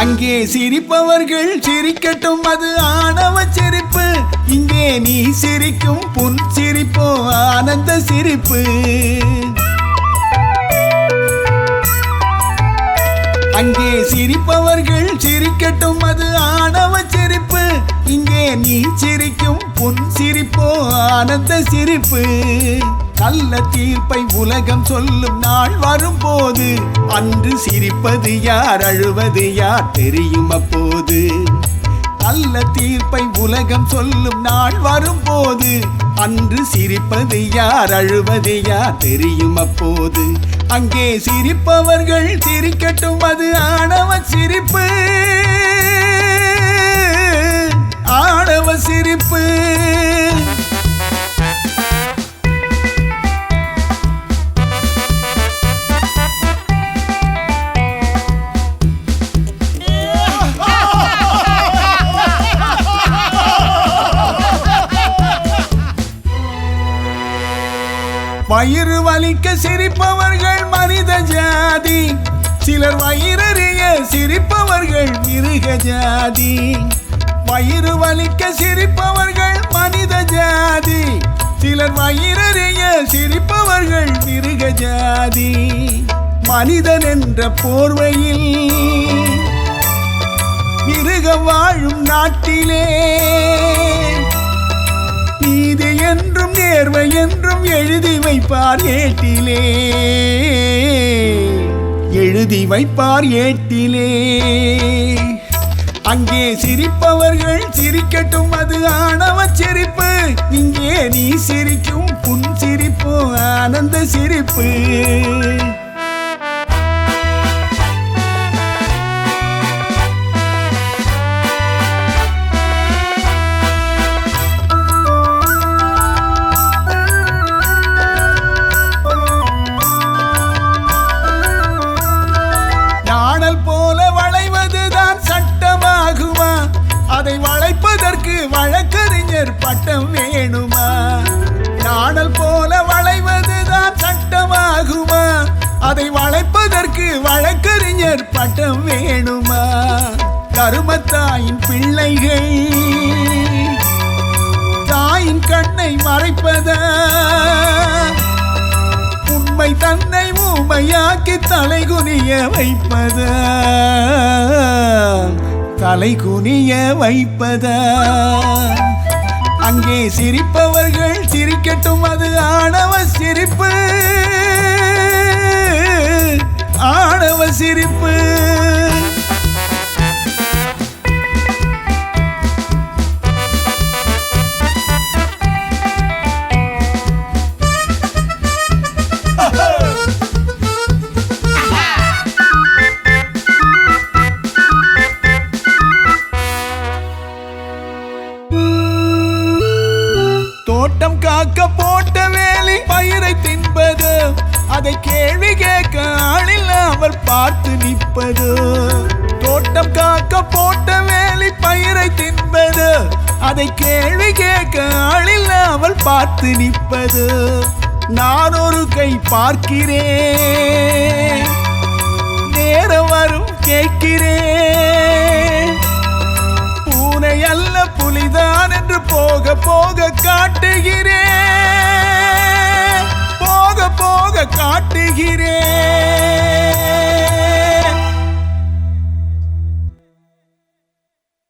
அங்கே சிரிப்பவர்கள் சிரிக்கட்டும், அது ஆணவ சிரிப்பு. இங்கே நீ சிரிக்கும் புன் சிரிப்போ ஆனந்த சிரிப்பு. அங்கே சிரிப்பவர்கள் சிரிக்கட்டும், அது ஆணவ சிரிப்பு. இங்கே நீ சிரிக்கும் புன் சிரிப்போ ஆனந்த சிரிப்பு. நல்ல தீர்ப்பை உலகம் சொல்லும் நாள் வரும்போது அன்று சிரிப்பது யார் அழுவது யார் தெரியும் அப்போது. நல்ல தீர்ப்பை உலகம் சொல்லும் நாள் வரும்போது அன்று சிரிப்பது யார் அழுவது யார் தெரியும் அப்போது. அங்கே சிரிப்பவர்கள் சிரிக்கட்டும், அது ஆணவ சிரிப்பு ஆணவ சிரிப்பு. வயிறு வலிக்க சிரிப்பவர்கள் மனித ஜாதி, சிலர் வயிறறிய சிரிப்பவர்கள் மிருக ஜாதி. வயிறு வலிக்க சிரிப்பவர்கள் மனித ஜாதி, சிலர் வயிறறிய சிரிப்பவர்கள் மிருக ஜாதி. மனிதன் என்ற போர்வையில் மிருகம் வாழும் நாட்டிலே நீதி என்றும் நேர்மை என்றும் எழுதி வைப்பார் ஏட்டிலே, எழுதி வைப்பார் ஏட்டிலே. அங்கே சிரிப்பவர்கள் சிரிக்கட்டும், அது ஆணவ சிரிப்பு. இங்கே நீ சிரிக்கும் புன் சிரிப்பு ஆனந்த சிரிப்பு. அதை வளைப்பதற்கு வழக்கறிஞர் பட்டம் வேணுமா? நாணல் போல வளைவதுதான் சட்டமாகுமா? அதை வளைப்பதற்கு வழக்கறிஞர் பட்டம் வேணுமா? கருமத்தாயின் பிள்ளைகள் தாயின் கண்ணை மறைப்பதா? உண்மை தன்னை ஊமையாக்கி தலைகுனிய வைப்பதா? தலை குனிய வைப்பதா? அங்கே சிரிப்பவர்கள் சிரிக்கட்டும், அது ஆணவ சிரிப்பு ஆணவ சிரிப்பு. தோட்டம் காக்க போட்ட வேலி பயிரை தின்பது, அதை கேள்வி கேட்க ஆளில்லாமல் பார்த்து நிற்பது. தோட்டம் காக்க போட்ட வேலி பயிரை தின்பது, அதை கேள்வி கேட்க ஆளில்லாமல் பார்த்து நிற்பது. நான் ஒரு கை பார்க்கிறேன், நேரம் வரும் கேட்கிறேன். பூனை அல்ல புலிதான் என்று போக போக காட்டு